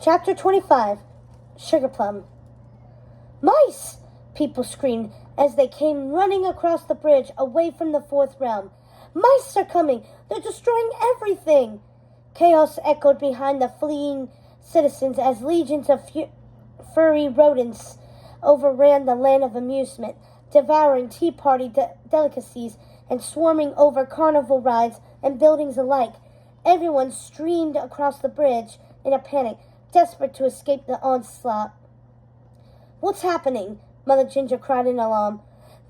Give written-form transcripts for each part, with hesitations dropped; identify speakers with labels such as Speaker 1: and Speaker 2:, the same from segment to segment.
Speaker 1: Chapter 25, Sugar Plum. Mice! People screamed as they came running across the bridge away from the fourth realm. Mice are coming! They're destroying everything! Chaos echoed behind the fleeing citizens as legions of furry rodents overran the land of amusement, devouring tea party delicacies and swarming over carnival rides and buildings alike. Everyone streamed across the bridge in a panic, desperate to escape the onslaught. What's happening? Mother Ginger cried in alarm,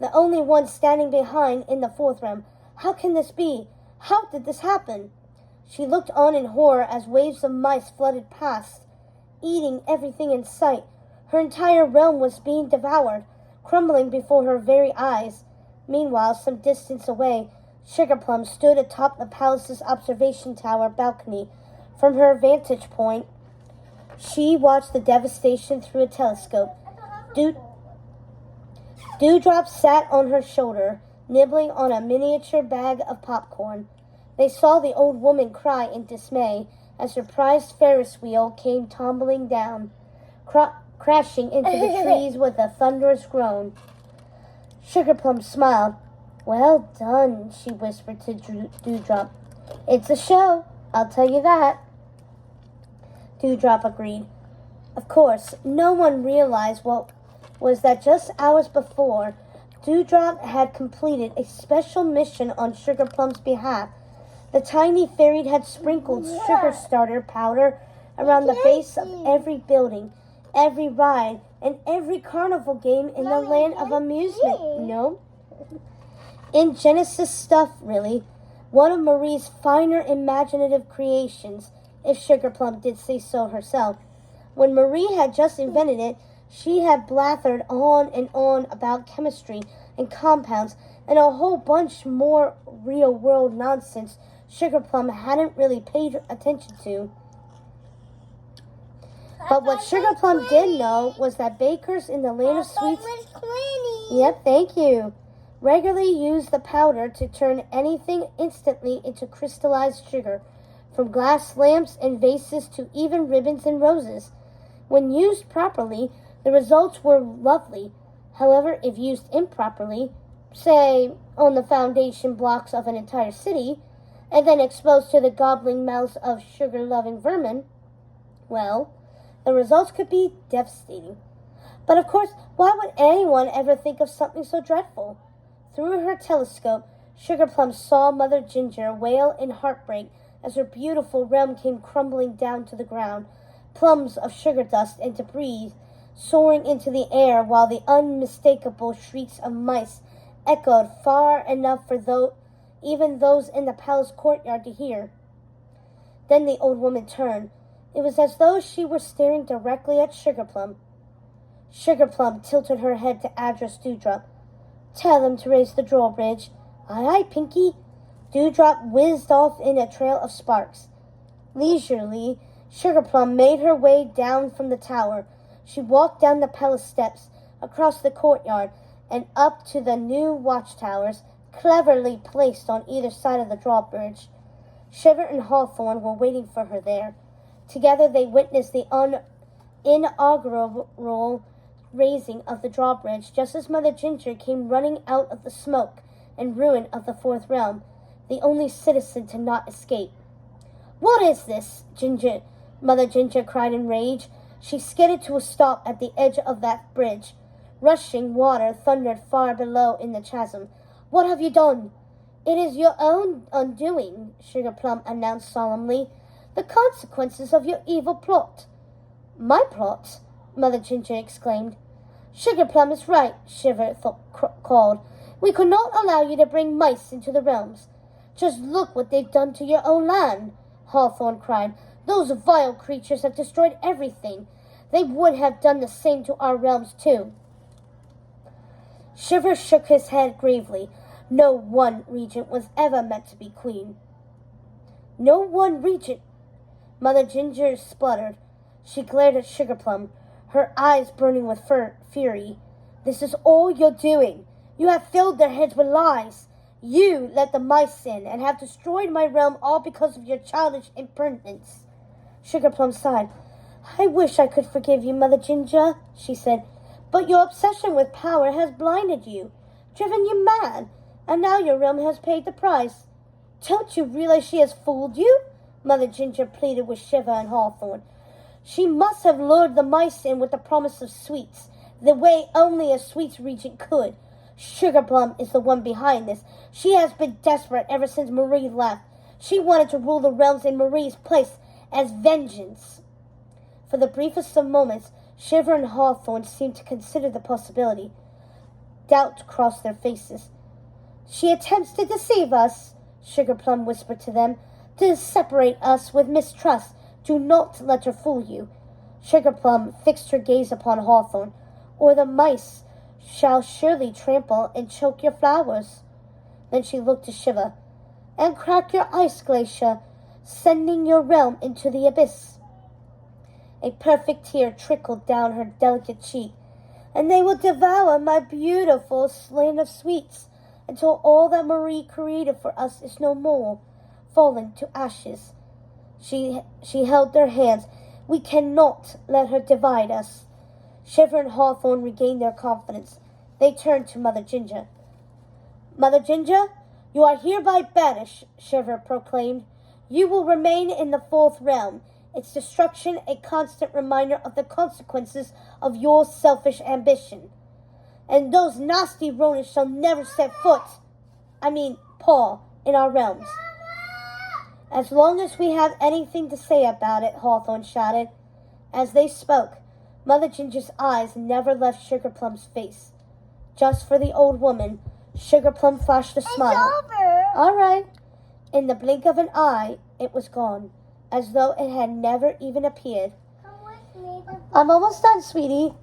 Speaker 1: the only one standing behind in the fourth realm. How can this be? How did this happen? She looked on in horror as waves of mice flooded past, eating everything in sight. Her entire realm was being devoured, crumbling before her very eyes. Meanwhile, some distance away, Sugar Plum stood atop the palace's observation tower balcony. From her vantage point, she watched the devastation through a telescope. Dewdrop sat on her shoulder, nibbling on a miniature bag of popcorn. They saw the old woman cry in dismay as her prized Ferris wheel came tumbling down, crashing into the trees with a thunderous groan. Sugar Plum smiled. Well done, she whispered to Dewdrop. It's a show, I'll tell you that. Dewdrop agreed. Of course, no one realized what was that just hours before, Dewdrop had completed a special mission on Sugar Plum's behalf. The tiny fairy had sprinkled sugar starter powder around the base of every building, every ride, and every carnival game in the land of amusement. No? In Genesis stuff, really. One of Marie's finer imaginative creations, if Sugar Plum did say so herself. When Marie had just invented it, she had blathered on and on about chemistry and compounds and a whole bunch more real-world nonsense Sugar Plum hadn't really paid attention to. But what Sugar Plum did know was that bakers in the land of sweets... Yep, thank you. Regularly use the powder to turn anything instantly into crystallized sugar, from glass lamps and vases to even ribbons and roses. When used properly, the results were lovely. However, if used improperly, say on the foundation blocks of an entire city, and then exposed to the gobbling mouths of sugar-loving vermin, well, the results could be devastating. But of course, why would anyone ever think of something so dreadful? Through her telescope, Sugar Plum saw Mother Ginger wail in heartbreak as her beautiful realm came crumbling down to the ground, plums of sugar dust and debris soaring into the air, while the unmistakable shrieks of mice echoed far enough for even those in the palace courtyard to hear. Then the old woman turned. It was as though she were staring directly at Sugar Plum. Sugar Plum tilted her head to address Dewdrop. Tell them to raise the drawbridge. Aye, aye, Pinky. Dewdrop whizzed off in a trail of sparks. Leisurely, Sugar Plum made her way down from the tower. She walked down the palace steps, across the courtyard, and up to the new watchtowers, cleverly placed on either side of the drawbridge. Shiver and Hawthorne were waiting for her there. Together they witnessed the inaugural raising of the drawbridge, just as Mother Ginger came running out of the smoke and ruin of the fourth realm, the only citizen to not escape. What is this, Ginger? Mother Ginger cried in rage. She skidded to a stop at the edge of that bridge. Rushing water thundered far below in the chasm. What have you done? It is your own undoing, Sugar Plum announced solemnly. The consequences of your evil plot. My plot? Mother Ginger exclaimed. Sugar Plum is right, Shiver called. We could not allow you to bring mice into the realms. Just look what they've done to your own land, Hawthorne cried. Those vile creatures have destroyed everything. They would have done the same to our realms, too. Shiver shook his head gravely. No one regent was ever meant to be queen. No one regent, Mother Ginger spluttered. She glared at Sugar Plum, her eyes burning with fury. This is all you're doing. You have filled their heads with lies. You let the mice in and have destroyed my realm all because of your childish impertinence. Sugar Plum sighed. I wish I could forgive you, Mother Ginger, she said, but your obsession with power has blinded you, driven you mad, and now your realm has paid the price. Don't you realize she has fooled you? Mother Ginger pleaded with Shiver and Hawthorne. She must have lured the mice in with the promise of sweets, the way only a sweets regent could. Sugarplum is the one behind this. She has been desperate ever since Marie left. She wanted to rule the realms in Marie's place as vengeance. For the briefest of moments, Shiver and Hawthorne seemed to consider the possibility. Doubt crossed their faces. She attempts to deceive us, Sugarplum whispered to them, to separate us with mistrust. Do not let her fool you. Sugarplum fixed her gaze upon Hawthorne. Or the mice shall surely trample and choke your flowers. Then she looked to Shiver. And crack your ice glacier, sending your realm into the abyss. A perfect tear trickled down her delicate cheek. And they will devour my beautiful land of sweets until all that Marie created for us is no more, fallen to ashes. She held their hands. We cannot let her divide us. Shiver and Hawthorne regained their confidence. They turned to Mother Ginger. Mother Ginger, you are hereby banished, Shiver proclaimed. You will remain in the fourth realm, its destruction a constant reminder of the consequences of your selfish ambition. And those nasty rodents shall never set paw in our realms. As long as we have anything to say about it, Hawthorne shouted. As they spoke, Mother Ginger's eyes never left Sugarplum's face. Just for the old woman, Sugarplum flashed a smile.
Speaker 2: It's over.
Speaker 1: All right. In the blink of an eye, it was gone, as though it had never even appeared. I'm almost done, sweetie.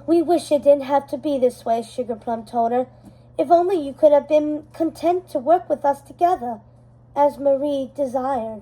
Speaker 1: We wish it didn't have to be this way, Sugarplum told her. If only you could have been content to work with us together, as Marie desired.